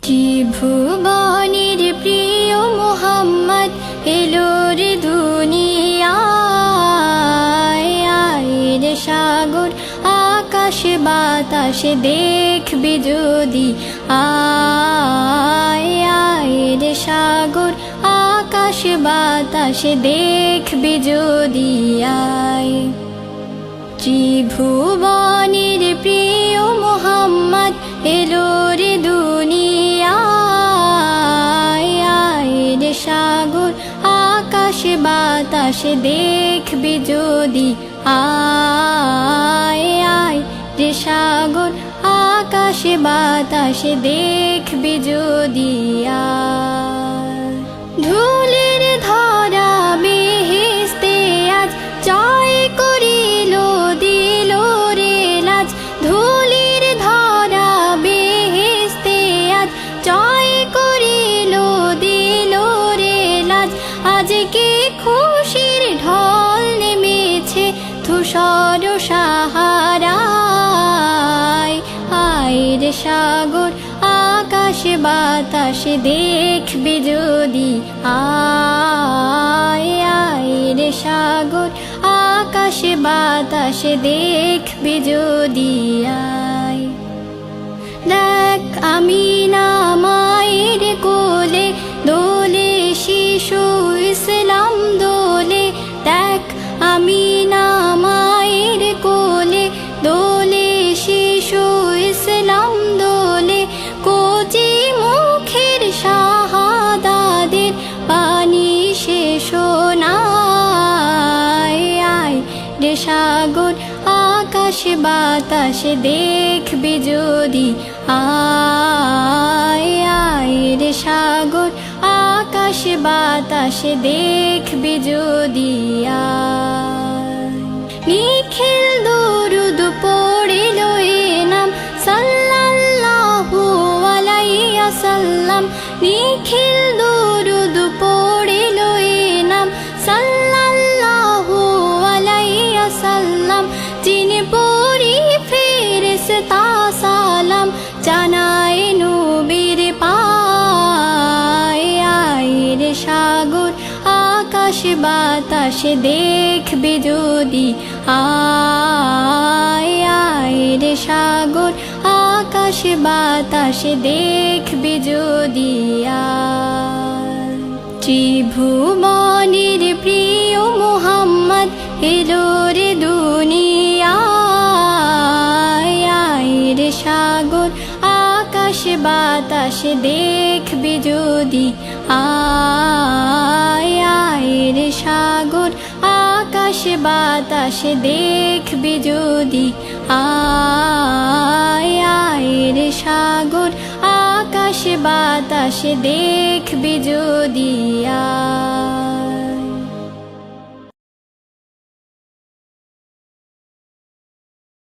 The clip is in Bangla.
ত্রিভুবনের প্রিয় মোহাম্মদ এলো রে দুনিয়ায়। আয় রে সাগর আকাশ বাতাসে দেখবি যদি, আয় আয় রে সাগর আকাশ বাতাসে দেখবি যদি আয়। ত্রিভুবনের প্রিয় মোহাম্মদ এলো রে দুনিয়ায়। আয় রে সাগর আকাশ বাতাসে দেখবি যদি, আয় আয় রে সাগর আকাশ বাতাসে দেখবি যদি আয়। ধুলির ধরা বেহেশতে আজ জয় করিল দিল রে লাজ। ধুলির ধরা বেহেশতে আজ জয় করিল দিল রে লাজ। আজকে খুশির ঢল নেমেছে ধূসর সাহারায়। আয় রে সাগর আকাশ বাতাসে দেখবি যদি, আয় আয় রে সাগর আকাশ বাতাসে দেখবি যদি আয়। দেখ আমিনা মায়ের কোলে দোলে শিশু ইসলাম দোলে। দেখ আমিনা মায়ের কোলে দোলে শিশু ইসলাম দোলে। কোচি মুখের শাহাদাদের পানি শেষ নাই। আয় রে সাগর আকাশ বাতাসে দেখবি যদি, আয় আয় রে সাগর আকাশ বাতাসে দেখবি যদি আয়। নিখিল দরুদ পড়িল এ নাম সাল্লাল্লাহু আলাইহি ওয়াসাল্লাম। নিখিল দরুদ পড়িল এ নাম সাল্লাল্লাহু আলাইহি ওয়াসাল্লাম। যিনি পড়ি ফেরেশতা সালাম জানায় নবীর পায়। আয় রে সাগর আকাশ বাতাসে দেখবি যদি, আয় আয় রে সাগর আকাশ বাতাসে দেখবি যদি আয়। ত্রিভুবনের প্রিয় মোহাম্মদ এলো রে দুনিয়ায়। আয় রে সাগর আকাশ বাতাসে দেখবি যদি, আয় আয় রে সাগর আকাশ বাতাসে দেখবি যদি, আয় আয় রে সাগর আকাশ বাতাসে দেখবি যদি